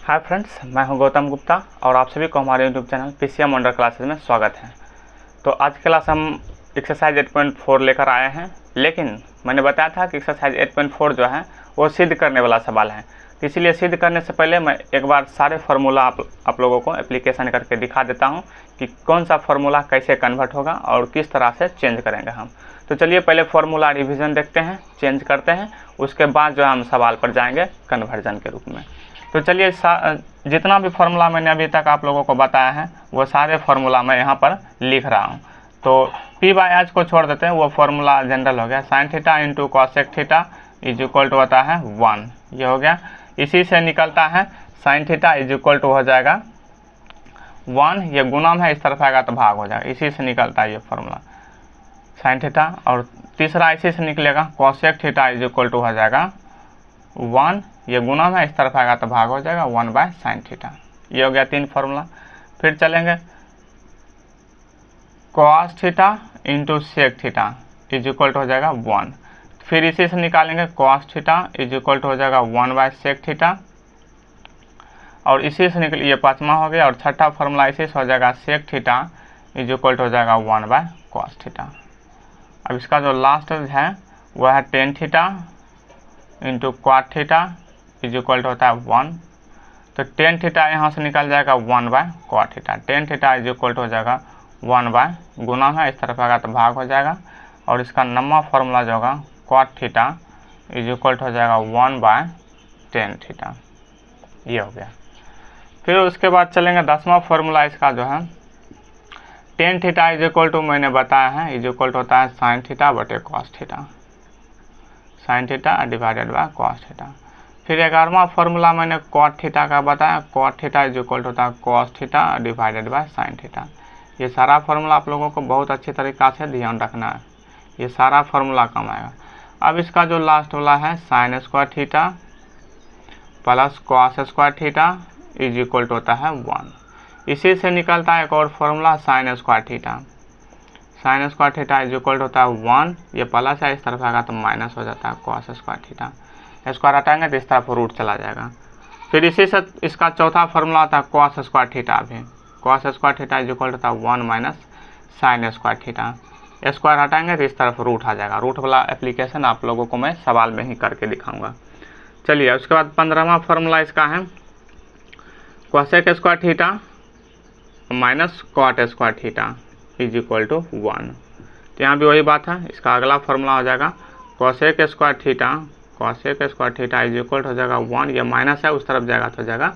Hi friends, मैं हूं गौतम गुप्ता और आप सभी को हमारे YouTube channel PCM wonder classes में स्वागत है। तो आज की क्लास हम एक्सरसाइज 8.4 लेकर आए हैं, लेकिन मैंने बताया था कि एक्सरसाइज 8.4 जो है वो सिद्ध करने वाला सवाल है। तो इसीलिए सिद्ध करने से पहले मैं एक बार सारे फार्मूला आप लोगों को एप्लीकेशन करके दिखा देता हूँ कि कौन सा फार्मूला कैसे कन्वर्ट होगा और किस तरह से चेंज करेंगे हम। तो चलिए पहले फार्मूला रिविज़न देखते हैं, चेंज करते हैं, उसके बाद जो हम सवाल पर जाएंगे कन्वर्जन के रूप में। तो चलिए जितना भी फार्मूला मैंने अभी तक आप लोगों को बताया है वो सारे फार्मूला मैं यहाँ पर लिख रहा हूँ। तो p/h को छोड़ देते हैं, वो फार्मूला जनरल हो गया। Sine theta into cosec theta is equal to होता है 1, ये हो गया। इसी से निकलता है sine theta is equal to हो जाएगा 1, ये गुणम है, इस तरफ आएगा तो भाग हो जाएगा। इसी से निकलता है ये फार्मूला साइन थीटा। और तीसरा इसी से निकलेगा cosec theta is equal to हो जाएगा 1, ये गुणम है, इस तरफ आएगा तो भाग हो जाएगा 1/sin थीटा। ये हो गया 3 फार्मूला। फिर चलेंगे cos theta into sec theta is equal to हो जाएगा 1। फिर इसी से निकालेंगे cos theta is equal to हो जाएगा 1/sec थीटा। और इसी से निकल ये 5वां हो गया। और छठा फार्मूला इसी से हो जाएगा sec theta is equal to हो जाएगा 1/cos थीटा। अब इसका जो लास्ट है वह है tan theta into cot theta is equal to होता है 1। तो tan थीटा यहाँ से निकल जाएगा 1/cot theta. tan theta is equal to हो जाएगा 1 गुना है, इस तरफ आएगा तो भाग हो जाएगा। और इसका नंबर फार्मूला जो होगा cot theta is equal to हो जाएगा 1/tan थीटा। ये हो गया। फिर उसके बाद चलेंगे 10वां फार्मूला इसका जो है tan theta is equal to मैंने बताया है इज इक्वल टू होता है साइन थीटा बटे cos theta, sine theta divided by cos theta. फिर 11वां फार्मूला मैंने कॉट थीटा का बताया, cot theta is equal to होता है cos theta divided by sine theta. ये सारा फार्मूला आप लोगों को बहुत अच्छे तरीक़ा से ध्यान रखना है, ये सारा फार्मूला काम आएगा। अब इसका जो लास्ट वाला है sine square theta plus cos square theta is equal to होता है 1। इसी से निकलता है एक और formula sine square theta, sine square theta is equal to होता है 1, ये प्लस है, इस तरफ आएगा तो माइनस हो जाता है कॉस स्क्वायर थीटा। स्क्वायर हटाएंगे तो इस तरफ रूट चला जाएगा। फिर इसी से इसका चौथा फार्मूला आता है कॉस स्क्वायर थीटा भी, cos square theta is equal to होता है 1 minus sine square theta. Square हटाएंगे तो इस तरफ रूट आ जाएगा। रूट वाला एप्लीकेशन आप लोगों को मैं सवाल में ही करके दिखाऊंगा। चलिए उसके बाद 15वां फार्मूला इसका है cosec square theta minus cot square theta is equal to 1। तो यहाँ भी वही बात है, इसका अगला फार्मूला हो जाएगा cosec square theta, cosec square theta is equal हो जाएगा 1, ये माइनस है, उस तरफ जाएगा तो हो जाएगा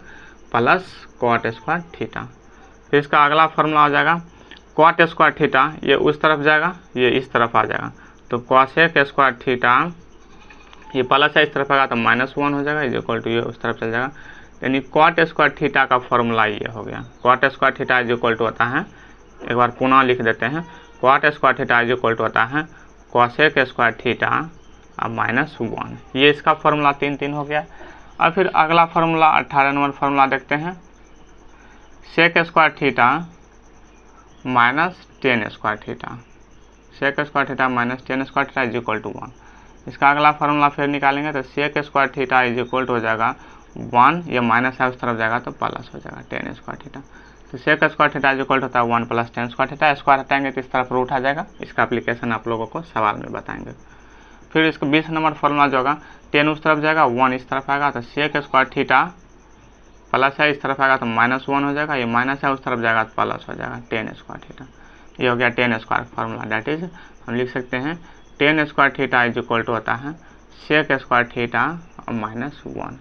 प्लस कॉट स्क्वायर थीटा। फिर इसका अगला फार्मूला हो जाएगा कॉट स्क्वायर थीटा, ये उस तरफ जाएगा, ये इस तरफ आ जाएगा, तो कॉसेक स्क्वायर थीटा ये प्लस है, इस तरफ आएगा तो -1 हो जाएगा इज इक्वल टू ये उस तरफ चल जाएगा। यानी कॉट स्क्वायर थीटा का फार्मूला ये हो गया। Cot square theta is equal to होता है, एक बार पुनः लिख देते हैं, cot square theta is equal to होता है कॉसेक स्क्वायर थीटा अब -1। ये इसका फार्मूला 3 हो गया। और फिर अगला फार्मूला 18 नंबर फार्मूला देखते हैं sec square theta minus tan square theta, sec square theta minus tan square theta is equal to 1। इसका अगला फार्मूला फिर निकालेंगे तो sec square theta is equal to हो जाएगा 1, ये माइनस है, उस तरफ जाएगा तो प्लस हो जाएगा टेन स्क्वायर थीटा। तो sec square theta is equal होता है 1 plus tan square theta. Square हटाएंगे तो इस तरफ रूट आ जाएगा। इसका एप्लीकेशन आप लोगों को सवाल में बताएंगे। फिर इसका 20 नंबर फार्मूला जो होगा 10 उस तरफ जाएगा, 1 इस तरफ आएगा, तो सेक स्क्वायर थीटा प्लस है, इस तरफ आएगा तो -1 हो जाएगा, ये माइनस है, उस तरफ जाएगा तो प्लस हो जाएगा 10 स्क्वायर थीटा। ये हो गया 10 स्क्वायर फार्मूला। डैट इज हम लिख सकते हैं 10 square theta is equal to होता है सेक स्क्वायर थीटा और -1।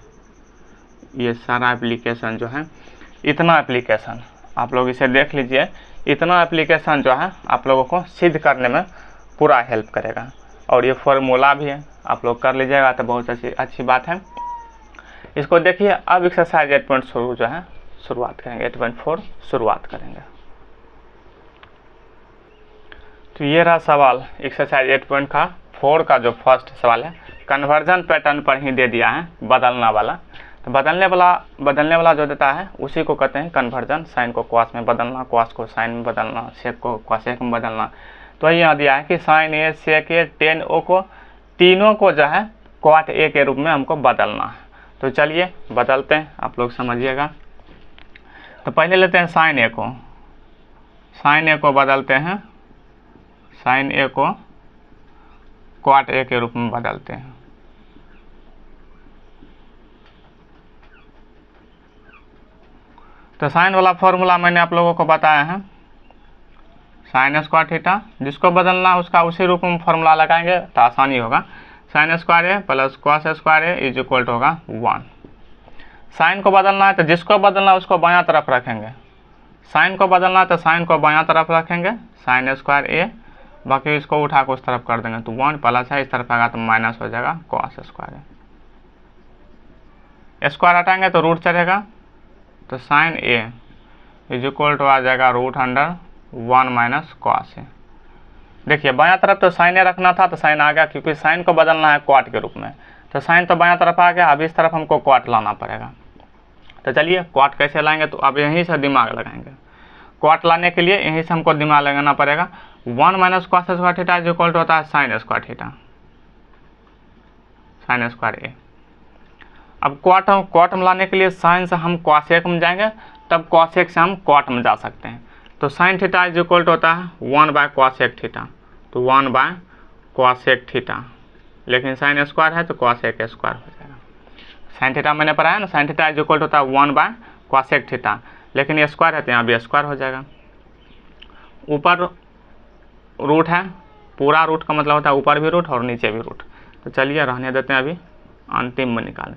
ये सारा एप्लीकेशन जो है, इतना एप्लीकेशन आप लोग इसे देख लीजिए, इतना एप्लीकेशन जो है आप लोगों को सिद्ध करने में पूरा हेल्प करेगा। और ये फार्मूला भी है, आप लोग कर लीजिएगा तो बहुत अच्छी बात है। इसको देखिए। अब एक्सरसाइज 8.4 जो है शुरुआत करेंगे, 8.4 शुरुआत करेंगे। तो ये रहा सवाल एक्सरसाइज 8.4 का जो फर्स्ट सवाल है, कन्वर्जन पैटर्न पर ही दे दिया है, बदलना वाला। तो बदलने वाला जो देता है उसी को कहते हैं कन्वर्जन। साइन को कॉस में बदलना, कॉस को साइन में बदलना, सेक को कॉसेक में बदलना। तो यहाँ दिया है कि साइन ए, सेक ए, टेन ओ को तीनों को जो है कॉट ए के रूप में हमको बदलना है। तो चलिए बदलते हैं, आप लोग समझिएगा। तो पहले लेते हैं साइन ए को, साइन ए को बदलते हैं, साइन ए को क्वाट ए के रूप में बदलते हैं। तो साइन वाला फॉर्मूला मैंने आप लोगों को बताया है, साइन स्क्वायर थीटा, जिसको बदलना है उसका उसी रूप में फॉर्मूला लगाएंगे तो आसानी होगा। Sine square A plus cos square A is equal to होगा 1। साइन को बदलना है तो जिसको बदलना है उसको बायां तरफ रखेंगे, साइन को बदलना है तो साइन को बायां तरफ रखेंगे, साइन स्क्वायर ए, बाकी इसको उठा के उस तरफ कर देंगे तो 1 प्लस है, इस तरफ आएगा तो माइनस हो जाएगा कॉस स्क्वायर ए। स्क्वायर हटाएंगे तो रूट चढ़ेगा, तो sine A is equal to आ जाएगा √1 माइनस कॉस ए। देखिए बायां तरफ तो साइन ए रखना था तो साइन आ गया, क्योंकि साइन को बदलना है क्वाट के रूप में, तो साइन तो बायां तरफ आ गया, अब इस तरफ हमको क्वाट लाना पड़ेगा। तो चलिए क्वाट कैसे लाएंगे, तो अब यहीं से दिमाग लगाएंगे। क्वाट लाने के लिए यहीं से हमको दिमाग लगाना पड़ेगा। 1 minus cos square theta is equal to होता है sine square theta, sine square A. अब क्वाट में लाने के लिए साइन से हम कॉसेक में जाएंगे, तब कॉसेक से हम क्वाट में जा सकते हैं। तो sine theta is equal to होता है 1 बाय कॉसेक थीटा, तो 1 बाय कॉसेक थीटा, लेकिन साइन स्क्वायर है तो कॉसेक स्क्वायर हो जाएगा। साइन थीटा मैंने पढ़ाया ना, sine theta is equal to होता है 1 बाय कॉसेक थीटा, लेकिन ये स्क्वायर है तो यहाँ भी स्क्वायर हो जाएगा। ऊपर रूट है, पूरा रूट का मतलब होता है ऊपर भी रूट और नीचे भी रूट, तो चलिए रहने देते हैं, अभी अंतिम में निकालें।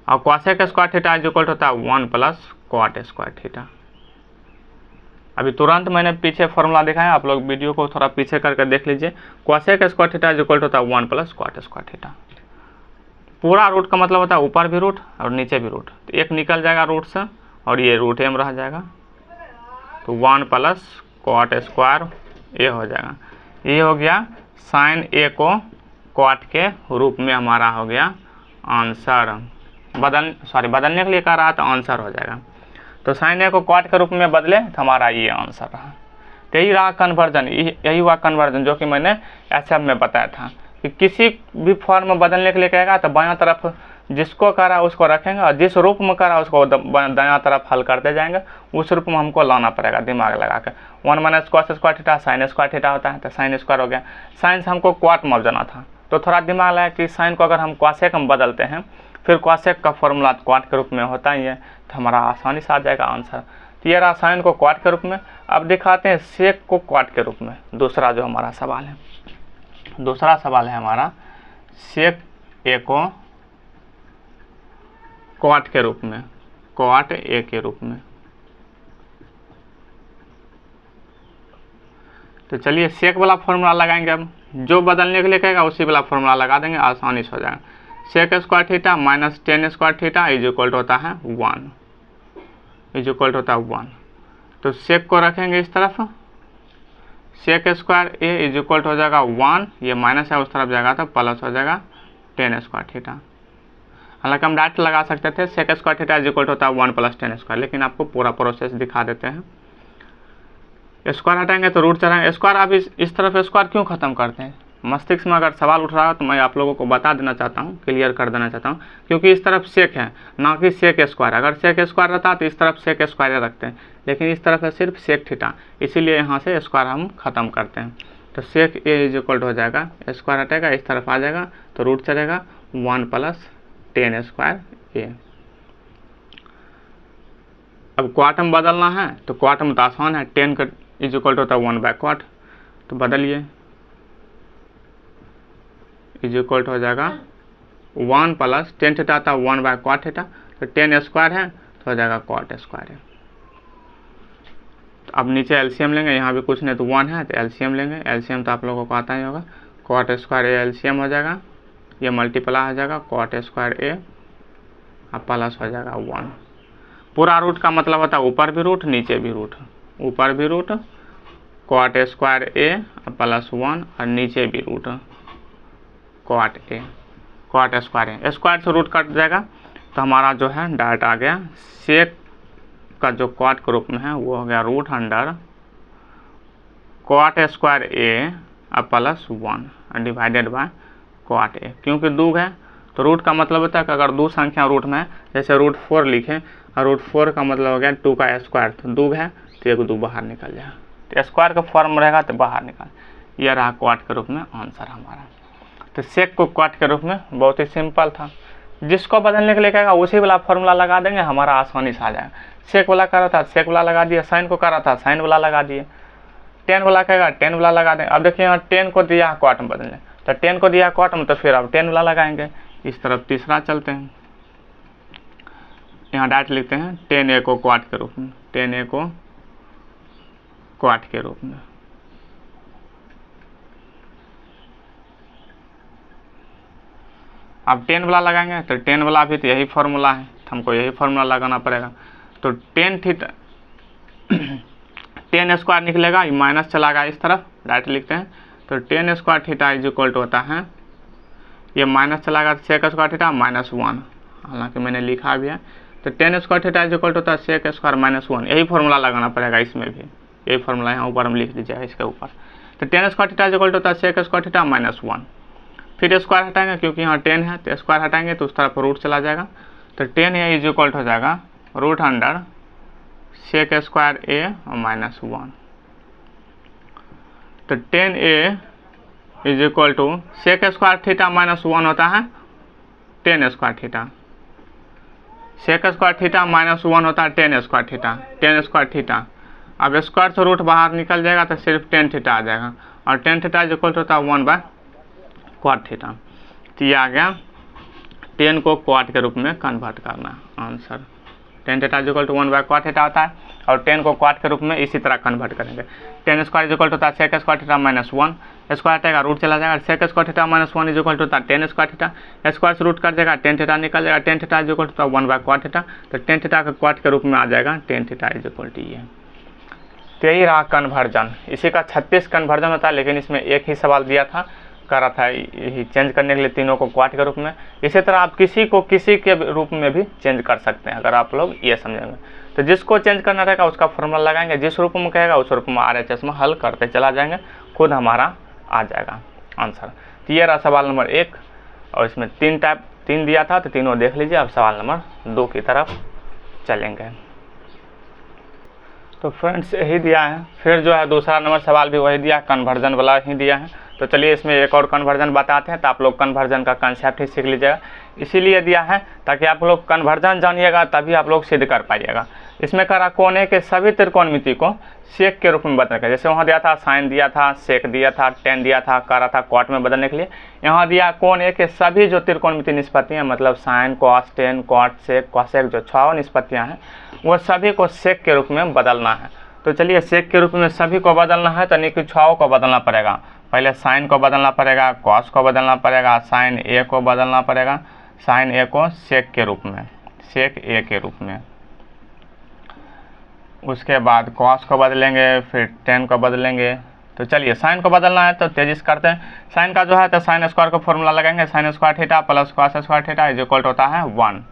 और cosec square theta is equal to होता है 1 प्लस कॉट स्क्वायर थीटा। अभी तुरंत मैंने पीछे फॉर्मूला दिखाया, आप लोग वीडियो को थोड़ा पीछे करके देख लीजिए। Cosec square theta is equal to होता है 1 प्लस कॉट स्क्वायर थीटा। पूरा रूट का मतलब होता है ऊपर भी रूट और नीचे भी रूट, तो एक निकल जाएगा रूट से और ये रूट ए में रह जाएगा, तो 1 प्लस कॉट स्क्वायर ए हो जाएगा। ये हो गया साइन ए को क्वाट के रूप में हमारा हो गया आंसर। बदलने के लिए कह रहा था, आंसर हो जाएगा। तो साइन ए को क्वाट के रूप में बदले तो हमारा ये आंसर रहा। तो यही रहा कन्वर्जन, यही हुआ कन्वर्जन जो कि मैंने एचएफ में बताया था कि किसी भी फॉर्म में बदलने के लिए कहेगा तो बायां तरफ जिसको कह रहा है उसको रखेंगे और जिस रूप में कह रहा है उसको दायां तरफ हल करते जाएंगे, उस रूप में हमको लाना पड़ेगा दिमाग लगा के। 1 minus cos square theta sine square theta होता है, तो साइन स्क्वायर हो गया। साइन से हमको क्वाट में जाना था, तो थोड़ा दिमाग लगा कि साइन को अगर हम कॉसेक में बदलते हैं, फिर कॉसेक का फॉर्मूला क्वाट के रूप में होता ही है, तो हमारा आसानी से आ जाएगा आंसर। तो ये रहा साइन को क्वाट के रूप में। अब दिखाते हैं सेक को क्वाट के रूप में। दूसरा जो हमारा सवाल है, दूसरा सवाल है हमारा सेक ए को क्वाट के रूप में, क्वाट ए के रूप में। तो चलिए सेक वाला फॉर्मूला लगाएंगे। अब जो बदलने के लिए कहेगा उसी वाला फॉर्मूला लगा देंगे, आसानी से हो जाएगा। Sec square theta minus tan square theta is equal to होता है 1, इज इक्वल टू होता है 1। तो सेक को रखेंगे इस तरफ, sec square A is equal to हो जाएगा 1, ये माइनस है उस तरफ जाएगा तो प्लस हो जाएगा टेन स्क्वायर थीटा। हालांकि हम डायरेक्ट लगा सकते थे sec square theta is equal to होता है 1 प्लस टेन स्क्वायर, लेकिन आपको पूरा प्रोसेस दिखा देते हैं। स्क्वायर हटाएंगे तो रूट चढ़ाएंगे। स्क्वायर आप इस तरफ स्क्वायर क्यों खत्म करते हैं, मस्तिष्क में अगर सवाल उठ रहा है तो मैं आप लोगों को बता देना चाहता हूँ, क्लियर कर देना चाहता हूँ, क्योंकि इस तरफ सेक है ना कि सेक स्क्वायर। अगर सेक स्क्वायर रहता तो इस तरफ सेक स्क्वायर रखते हैं, लेकिन इस तरफ है सिर्फ सेक थीटा, इसीलिए यहाँ से स्क्वायर हम खत्म करते हैं। तो सेक ए इज इक्वल टू हो जाएगा, स्क्वायर हटेगा इस तरफ आ जाएगा तो रूट चलेगा 1 प्लस टेन स्क्वायर ए। अब क्वाट में बदलना है तो क्वाट में तो आसान है, 10 का इज इक्वल टू होता है 1 बाय क्वाट, तो बदलिए इज इक्वल टू हो जाएगा 1 प्लस टेन थीटा आता है 1 बाय क्वाट थीटा, तो 10 स्क्वायर है तो हो जाएगा क्वाट स्क्वायर है। तो अब नीचे एलसीएम लेंगे, यहाँ भी कुछ नहीं तो 1 है तो एलसीएम लेंगे। एलसीएम तो आप लोगों को आता ही होगा, क्वाट स्क्वायर ए एलसीएम हो जाएगा, ये मल्टीप्लाई हो जाएगा क्वाट स्क्वायर ए अब प्लस हो जाएगा 1। पूरा रूट का मतलब होता है ऊपर भी रूट नीचे भी रूट, ऊपर भी रूट क्वाट स्क्वायर ए प्लस 1 और नीचे भी रूट क्वाट ए, क्वाट स्क्वायर ए। स्क्वायर से रूट कट जाएगा तो हमारा जो है डायरेक्ट आ गया सेक का जो क्वाट के रूप में है वो हो गया root under cot square A plus 1 divided by cot A. क्योंकि 2 है तो रूट का मतलब होता है कि अगर दो संख्या रूट में है, जैसे √4 लिखें और √4 का मतलब हो गया 2 का स्क्वायर, तो 2 है तो 1 2 बाहर निकल जाएगा, तो स्क्वायर का फॉर्म रहेगा तो बाहर निकाल। यह रहा क्वाट के रूप में आंसर हमारा। तो सेक को क्वाट के रूप में बहुत ही सिंपल था, जिसको बदलने के लिए कहेगा उसी वाला फॉर्मूला लगा देंगे, हमारा आसानी से आ जाएगा। सेक वाला कर रहा था सेक वाला लगा दिया, साइन को कर रहा था साइन वाला लगा दिए, 10 वाला कहेगा 10 वाला लगा दें। अब देखिए यहाँ 10 को दिया क्वाट में बदलने, तो 10 को दिया क्वाट में, तो फिर अब 10 वाला लगाएंगे। इस तरफ तीसरा चलते हैं, यहाँ डायरेक्ट लिखते हैं 10a को क्वाट के रूप में, 10a को क्वाट के रूप में। अब 10 वाला लगाएंगे, तो 10 वाला भी तो यही फॉर्मूला है, तो हमको यही फॉर्मूला लगाना पड़ेगा। तो 10 थीटा 10 स्क्वायर निकलेगा, ये माइनस चला गया इस तरफ, डायरेक्ट लिखते हैं। तो 10 square theta is equal to होता है, ये माइनस चला गया सेक स्क्वायर थीटा -1, हालांकि मैंने लिखा भी है। तो 10 square theta is equal to होता है सेक स्क्वायर -1, यही फॉर्मूला लगाना पड़ेगा इसमें भी, यही फॉर्मूला यहाँ ऊपर हम लिख दीजिएगा इसके ऊपर। तो 10 square theta is equal to होता है सेक स्क्वायर थीटा -1, फिर स्क्वायर हटाएंगे क्योंकि यहाँ 10 है, तो स्क्वायर हटाएंगे तो उस तरफ रूट चला जाएगा। तो 10 है इज इक्वल हो जाएगा √अंडर सेक स्क्वायर a और -1। तो 10a is equal to sec square theta -1 होता है 10 square theta, sec square theta -1 होता है 10 स्क्वायर थीटा, 10 स्क्वायर थीटा। अब स्क्वायर से रूट बाहर निकल जाएगा तो सिर्फ 10 थीटा आ जाएगा, और 10 थीटा इज इक्वल होता है 1/क्वाट थीटा। तो ये आ गया 10 को क्वाट के रूप में कन्वर्ट करना answer. 10 theta is equal to 1/क्वाट थीटा होता है, और 10 को क्वाट के रूप में इसी तरह कन्वर्ट करेंगे। 10 स्क्वायर इज इक्वल होता है सेक स्क्वायर थीटा -1, स्क्वायर हटेगा रूट चला जाएगा, sec square theta -1 is equal होता है 10 स्क्वायर थीटा, स्क्वायर से रूट कर जाएगा 10 थीटा निकल जाएगा, 10 थीटा इज इक्वल होता है 1/क्वाट थीटा। तो 10 थीटा का क्वाट के रूप में आ जाएगा 10 थीटा इज इक्वल टू ये। तो यही रहा कन्वर्जन। इसी का 36 कन्वर्जन होता है, लेकिन इसमें एक ही सवाल दिया था, कर रहा था यही चेंज करने के लिए तीनों को क्वाट के रूप में। इसी तरह आप किसी को किसी के रूप में भी चेंज कर सकते हैं, अगर आप लोग ये समझेंगे। तो जिसको चेंज करना रहेगा उसका फॉर्मूला लगाएंगे, जिस रूप में कहेगा उस रूप में RHS में हल करते चला जाएंगे, खुद हमारा आ जाएगा आंसर। तो ये रहा सवाल नंबर 1, और इसमें 3 दिया था, तो तीनों देख लीजिए। अब सवाल नंबर 2 की तरफ चलेंगे। तो फ्रेंड्स यही दिया है, फिर जो है दूसरा नंबर सवाल भी वही दिया, कन्वर्जन वाला ही दिया है। तो चलिए इसमें एक और कन्वर्जन बताते हैं, तो आप लोग कन्वर्जन का कंसेप्ट ही सीख लीजिएगा। इसीलिए दिया है ताकि आप लोग कन्वर्जन जानिएगा, तभी आप लोग सिद्ध कर पाइएगा। इसमें करा कोने के सभी त्रिकोणमिति को सेक के रूप में बदलने का, जैसे वहाँ दिया था साइन दिया था, सेक दिया था, टेन दिया था, करा था क्वाट में बदलने के लिए। यहाँ दिया कोने के सभी जो त्रिकोणमिति निष्पत्तियाँ, मतलब साइन, कॉस, टेन, क्वाट, सेक, कॉसेक, जो 6 निष्पत्तियाँ हैं, वो सभी को सेक के रूप में बदलना है। तो चलिए सेक के रूप में सभी को बदलना है, तो नहीं 6 को बदलना पड़ेगा। पहले साइन को बदलना पड़ेगा, कॉस को बदलना पड़ेगा, साइन ए को बदलना पड़ेगा, साइन ए को सेक के रूप में, सेक ए के रूप में। उसके बाद कॉस को बदलेंगे, फिर टेन को बदलेंगे। तो चलिए साइन को बदलना है तो तेजी से करते हैं। साइन का जो है तो साइन स्क्वायर का फॉर्मूला लगाएंगे, sine square theta plus cos square theta is equal होता है 1।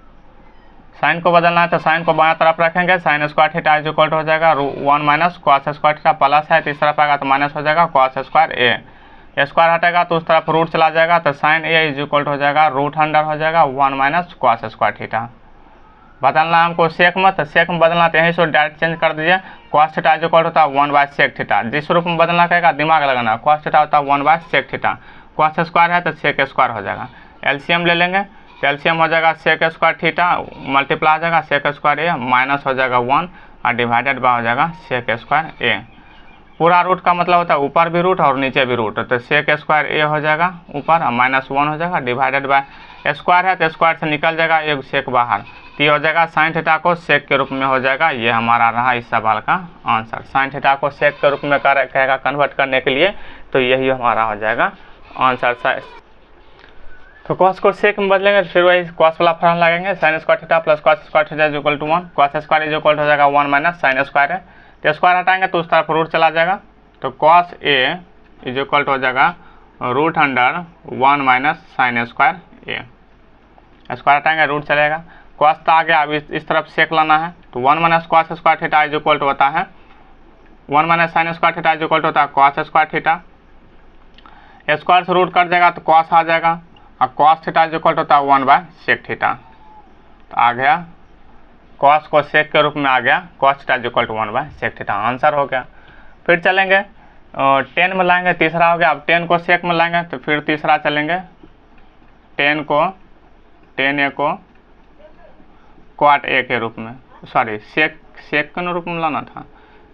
साइन को बदलना है तो साइन को बाएं तरफ रखेंगे, sign square theta is equal हो जाएगा 1 minus cos square theta, plus है तो इस तरफ आएगा तो माइनस हो जाएगा कॉस स्क्वायर ए। स्क्वायर हटेगा तो उस तरफ रूट चला जाएगा, तो साइन ए इज इक्वल हो जाएगा √अंडर हो जाएगा 1 माइनस कॉस स्क्वायर थीटा। बदलना हमको सेक में, तो सेक में बदलना तो यहीं से डायरेक्ट चेंज कर दीजिए। कॉस थीटा इज इक्वल होता है 1/सेक थीटा, जिस रूप में बदलना कहेगा दिमाग लगाना। कॉस थीटा होता है 1/सेक थीटा, कॉस स्क्वायर है तो सेक स्क्वायर हो जाएगा। एलसीएम ले लेंगे, तो एलसीएम हो जाएगा सेक स्क्वायर थीटा मल्टीप्लाई हो जाएगा सेक स्क्वायर ए, माइनस हो जाएगा 1 और डिवाइडेड बाय हो जाएगा सेक स्क्वायर ए। पूरा रूट का मतलब होता है ऊपर भी रूट और नीचे भी रूट, तो सेक स्क्वायर ए हो जाएगा ऊपर और -1 हो जाएगा डिवाइडेड बाय स्क्वायर है तो स्क्वायर से निकल जाएगा एक सेक बाहर, तो ये हो जाएगा साइन थीटा को सेक के रूप में हो जाएगा। ये हमारा रहा इस सवाल का आंसर। साइन थीटा को सेक के रूप में कहेगा कन्वर्ट करने के लिए, तो यही हमारा हो जाएगा आंसर। तो कॉस को सेक में बदलेंगे, फिर वही कॉस वाला फॉर्मूला लगाएंगे, sine square theta plus cos square theta is equal to 1। Cos square is equal हो जाएगा 1 माइनस साइन स्क्वायर है, तो स्क्वायर हटाएंगे तो उस तरफ रूट चला जाएगा, तो कॉस ए इज इक्वल हो जाएगा √अंडर 1 माइनस साइन स्क्वायर ए। स्क्वायर हटाएंगे रूट चलेगा, कॉस तो आ गया, अब इस तरफ सेक लाना है, तो 1 minus cos square theta is equal होता है 1 minus sine square theta is equal होता है कॉस स्क्वायर थीटा। स्क्वायर से रूट कट जाएगा तो कॉस आ जाएगा, और कॉस थीटा इज इक्वल होता है 1/sec थीटा। तो आ गया कॉस को सेक के रूप में आ गया, cos theta is equal to 1/sec theta, answer हो गया। फिर चलेंगे 10 में लाएंगे, तीसरा हो गया। अब 10 को सेक में लाएंगे तो फिर तीसरा चलेंगे, 10 a को क्वाट a के रूप में, सॉरी सेक के रूप में लाना था,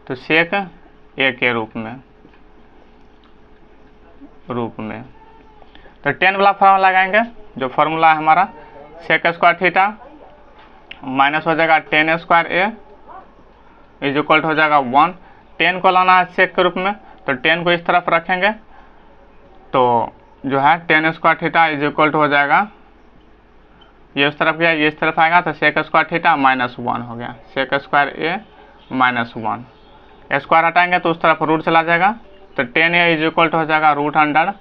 तो सेक a के रूप में तो 10 वाला फॉर्मूला लगाएंगे, जो फॉर्मूला है हमारा सेक स्क्वायर थीटा माइनस हो जाएगा 10 स्क्वायर a इज इक्वल हो जाएगा 1। 10 को लाना है सेक के रूप में, तो 10 को इस तरफ रखेंगे तो जो है 10 स्क्वायर थीटा इज इक्वल हो जाएगा, ये उस तरफ गया, ये इस तरफ आएगा, तो सेक स्क्वायर थीटा -1 हो गया, सेक स्क्वायर a -1। स्क्वायर हटाएंगे तो उस तरफ रूट चला जाएगा, तो 10a इज इक्वल हो जाएगा root under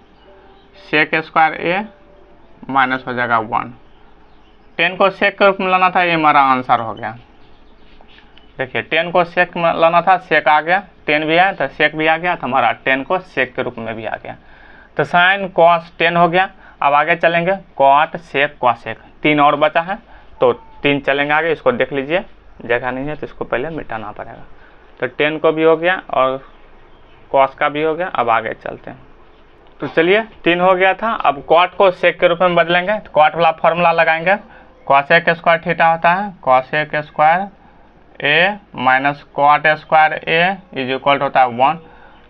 sec square a minus हो जाएगा 1। 10 को सेक के रूप में लाना था, ये हमारा आंसर हो गया। देखिए 10 को सेक में लाना था, सेक आ गया, 10 भी आया तो सेक भी आ गया, तो हमारा 10 को सेक के रूप में भी आ गया। तो साइन कॉस 10 हो गया। अब आगे चलेंगे कॉट सेक कॉसेक, 3 और बचा है, तो 3 चलेंगे आगे। इसको देख लीजिए, जगह नहीं है तो इसको पहले मिटाना पड़ेगा। तो 10 को भी हो गया और कॉस का भी हो गया। अब आगे चलते हैं, तो चलिए 3 हो गया था। अब कॉट को सेक के रूप में बदलेंगे, तो कॉट वाला फॉर्मूला लगाएंगे, कॉसेक स्क्वायर थीटा होता है cosec square a minus cot square a is equal होता है 1।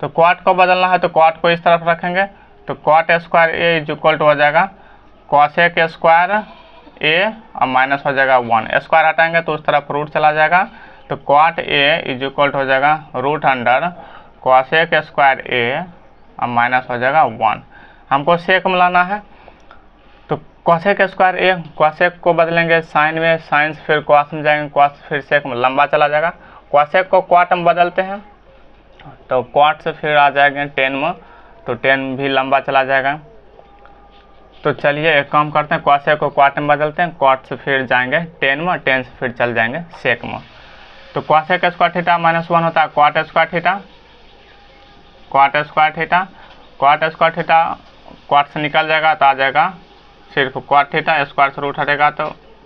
तो कॉट को बदलना है तो कॉट को इस तरफ रखेंगे, तो cot square a is equal हो जाएगा कॉसेक स्क्वायर a और माइनस हो जाएगा 1। स्क्वायर हटाएंगे तो उस तरफ रूट चला जाएगा, तो कॉट a इज इक्वल हो जाएगा root under cosec square a और माइनस हो जाएगा 1। हमको सेक में लाना है, तो कॉसेक स्क्वायर a, कॉसेक को बदलेंगे साइन में, साइन से फिर कॉस में जाएंगे, कॉस फिर सेक में, लंबा चला जाएगा। कॉसेक को क्वाट में बदलते हैं, तो क्वाट से फिर आ जाएंगे 10 में, तो 10 भी लंबा चला जाएगा। तो चलिए एक काम करते हैं, कॉसेक को क्वाट में बदलते हैं, क्वाट से फिर जाएंगे 10 में, 10 से फिर चल जाएंगे सेक में। तो कॉसेक स्क्वायर थीटा -1 होता है cot square theta, क्वाट square theta, क्वाट square theta क्वाट से निकल जाएगा तो आ जाएगा सिर्फ क्वाट थीटा, स्क्वायर से रूट हटेगा तो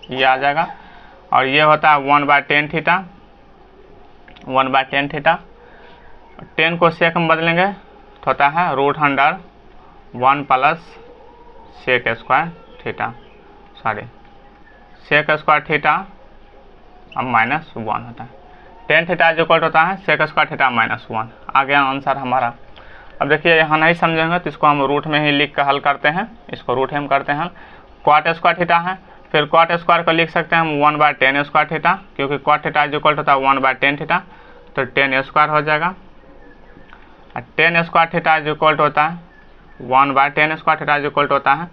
ये आ जाएगा। और ये होता है 1/10 थीटा, 1/10 थीटा। 10 को सेक में बदलेंगे तो होता है root under 1 plus sec square theta, sorry sec square theta अब -1 होता है। 10 थीटा इज इक्वल होता है सेक स्क्वायर थीटा -1। आ गया आंसर हमारा। अब देखिए यहाँ नहीं समझेंगे तो इसको हम रूट में ही लिख कर हल करते हैं, इसको रूट हम करते हैं। क्वाट स्क्वायर थीटा है, फिर क्वाट स्क्वायर को लिख सकते हैं हम 1/10 स्क्वायर थीटा, क्योंकि क्वाट थीटा इज इक्वल होता है 1/10 थीटा, तो 10 स्क्वायर हो जाएगा। और 10 स्क्वायर थीटा इज इक्वल होता है 1/10 स्क्वायर थीटा इज इक्वल होता है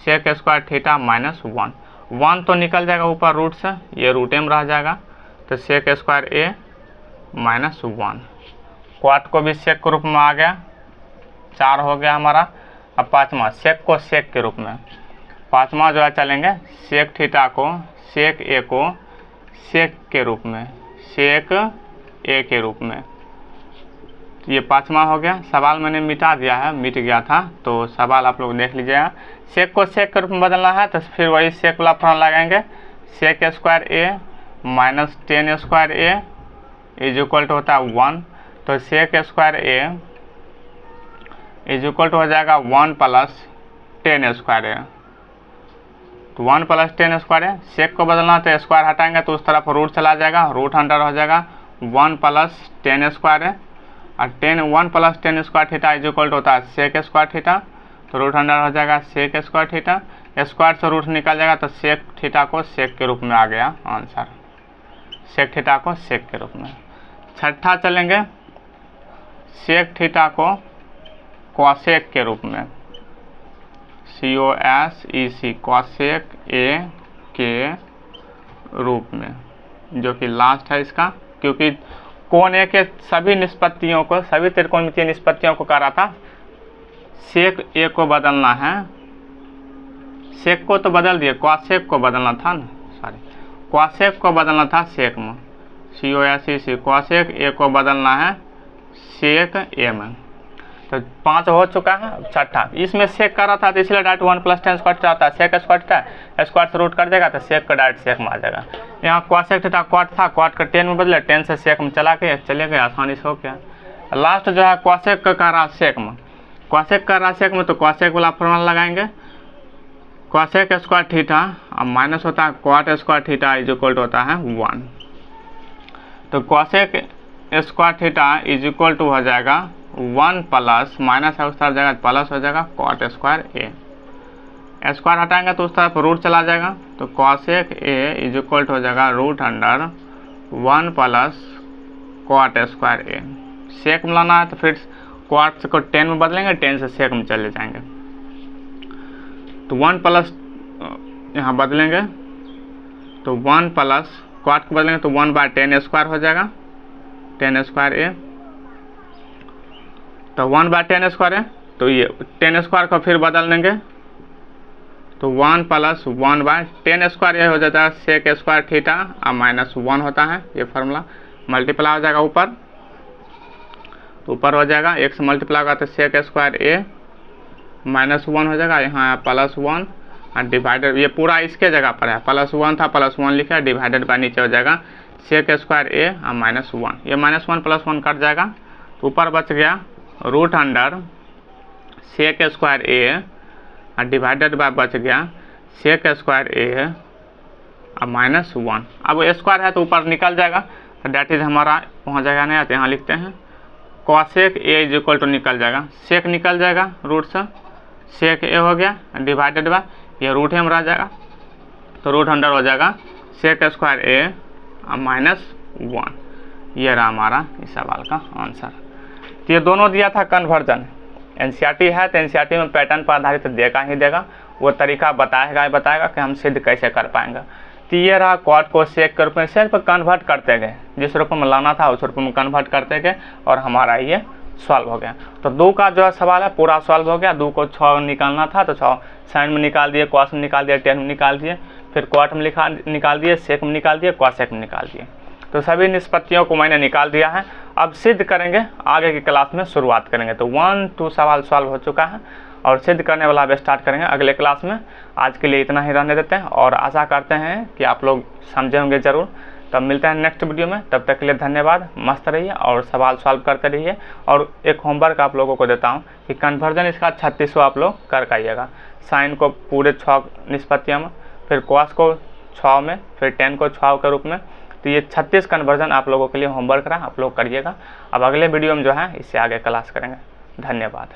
सेक स्क्वायर थीटा -1। 1 तो निकल जाएगा ऊपर रूट से, ये रूट में रह जाएगा, तो सेक स्क्वायर a -1। क्वाट को भी सेक के रूप में आ गया, 4 हो गया हमारा। अब पाँचवा सेक को सेक के रूप में, पाँचवा जो है चलेंगे सेक थीटा को सेक a को सेक के रूप में, सेक a के रूप में। तो ये पाँचवा हो गया। सवाल मैंने मिटा दिया है, मिट गया था, तो सवाल आप लोग देख लीजिएगा। सेक को सेक के रूप में बदलना है तो फिर वही सेक वाला फॉर्मूला लगाएंगे, sec square a minus 10 square a is equal to होता है 1। तो sec square a is equal to हो जाएगा 1 प्लस 10 स्क्वायर a, तो 1 प्लस 10 स्क्वायर a। सेक को बदलना तो स्क्वायर हटाएंगे तो उस तरफ रूट चला जाएगा, रूट अंडर हो जाएगा 1 प्लस 10 स्क्वायर a, और 1 plus 10 square theta is equal होता है सेक स्क्वायर थीटा, तो रूट अंडर हो जाएगा सेक स्क्वायर थीटा। स्क्वायर से रूट निकल जाएगा तो सेक थीटा को सेक के रूप में आ गया आंसर, सेक थीटा को सेक के रूप में। छठा चलेंगे सेक थीटा को कॉसेक के रूप में, COSEC कॉसेक a के रूप में, जो कि लास्ट है इसका, क्योंकि कोण ए के सभी निष्पत्तियों को, सभी त्रिकोणमितीय निष्पत्तियों को कह रहा था सेक ए को बदलना है। सेक को तो बदल दिए, कॉसेक को बदलना था ना, सॉरी कॉसेक को बदलना था सेक में, COSEC कॉसेक ए को बदलना है सेक ए में। तो 5 हो चुका है। छठा, इसमें सेक कर रहा था तो इसलिए डायरेक्ट 1 + tan स्क्वायर थीटा होता है। सेक स्क्वायर थीटा स्क्वायर से रूट कर देगा तो सेक का डायरेक्ट सेक में आ जाएगा। यहाँ कॉसेक थीटा क्वाट था, क्वाट का tan में बदले, tan से सेक में चले गए, आसानी से हो गया। लास्ट जो है कॉसेक का कर रहा सेक में, कॉसेक कर रहा सेक में, तो कॉसेक वाला फॉर्मूला लगाएंगे, कॉसेक स्क्वायर थीटा अब माइनस होता है cot square theta is equal to होता है 1। तो cosec square theta is equal to हो जाएगा 1 प्लस माइनस है उस तरफ जाएगा प्लस हो जाएगा कॉट स्क्वायर ए। स्क्वायर हटाएंगे तो उस तरफ रूट चला जाएगा, तो cosec a is equal to हो जाएगा √1 plus cot square a. Sec में लाना है तो फिर क्वाट को tan में बदलेंगे, tan से सेक में चले जाएंगे। तो 1 प्लस यहाँ बदलेंगे तो 1 प्लस क्वाट को बदलेंगे तो 1/tan स्क्वायर हो जाएगा, tan स्क्वायर ए। तो 1/tan स्क्वायर है तो ये tan स्क्वायर को फिर बदल देंगे तो 1 प्लस 1/tan स्क्वायर ये हो जाता है सेक स्क्वायर थीटा और -1 होता है, ये फार्मूला मल्टीप्लाई हो जाएगा ऊपर, तो ऊपर हो जाएगा 1 से मल्टीप्लाई होगा तो सेक स्क्वायर ए -1 हो जाएगा, यहाँ +1 और डिवाइडेड, ये पूरा इसके जगह पर है, +1 था +1 लिखा है, डिवाइडेड बाय नीचे हो जाएगा सेक स्क्वायर ए और -1, ये -1 + 1 कट जाएगा, तो ऊपर बच गया √अंडर सेक स्क्वायर ए और डिवाइडेड बाय बच गया सेक स्क्वायर ए और -1। अब स्क्वायर है तो ऊपर निकल जाएगा, तो डेट इज हमारा वहाँ जाएगा नहीं, तो यहाँ लिखते हैं cosec a is equal to निकल जाएगा, सेक निकल जाएगा रूट से, सेक ए हो गया डिवाइडेड बाय ये रूट है रह जाएगा, तो √अंडर हो जाएगा सेक स्क्वायर ए और -1। ये रहा हमारा इस सवाल का आंसर। तो ये दोनों दिया था कन्वर्जन, एनसीईआरटी है तो एनसीईआरटी में पैटर्न पर आधारित देगा ही देगा, वो तरीका बताएगा कि हम सिद्ध कैसे कर पाएंगे। तो ये रहा क्वाड को सेक के रूप में, सेक पर कन्वर्ट करते गए, जिस रूप में लाना था उस रूप में कन्वर्ट करते गए और हमारा ये सॉल्व हो गया। तो 2 का जो है सवाल है पूरा सॉल्व हो गया। 2 को 6 निकालना था तो 6 साइन में निकाल दिए, कॉस में निकाल दिए, tan में निकाल दिए, फिर क्वाट में निकाल दिए, सेक में निकाल दिए, कॉसेक में निकाल दिए। तो सभी निष्पत्तियों को मैंने निकाल दिया है। अब सिद्ध करेंगे, आगे की क्लास में शुरुआत करेंगे। तो 1-2 सवाल सॉल्व हो चुका है और सिद्ध करने वाला अब स्टार्ट करेंगे अगले क्लास में। आज के लिए इतना ही रहने देते हैं और आशा करते हैं कि आप लोग समझे होंगे ज़रूर। तब मिलते हैं नेक्स्ट वीडियो में, तब तक के लिए धन्यवाद। मस्त रहिए और सवाल सॉल्व करते रहिए। और एक होमवर्क आप लोगों को देता हूँ कि कन्वर्जन इसका 36वां आप लोग कर आइएगा। साइन को पूरे 6 निष्पत्तियों में, फिर कॉस को 6 में, फिर tan को 6 के रूप में। तो ये 36 कन्वर्जन आप लोगों के लिए होमवर्क रहा, आप लोग करिएगा। अब अगले वीडियो में जो है इससे आगे क्लास करेंगे। धन्यवाद।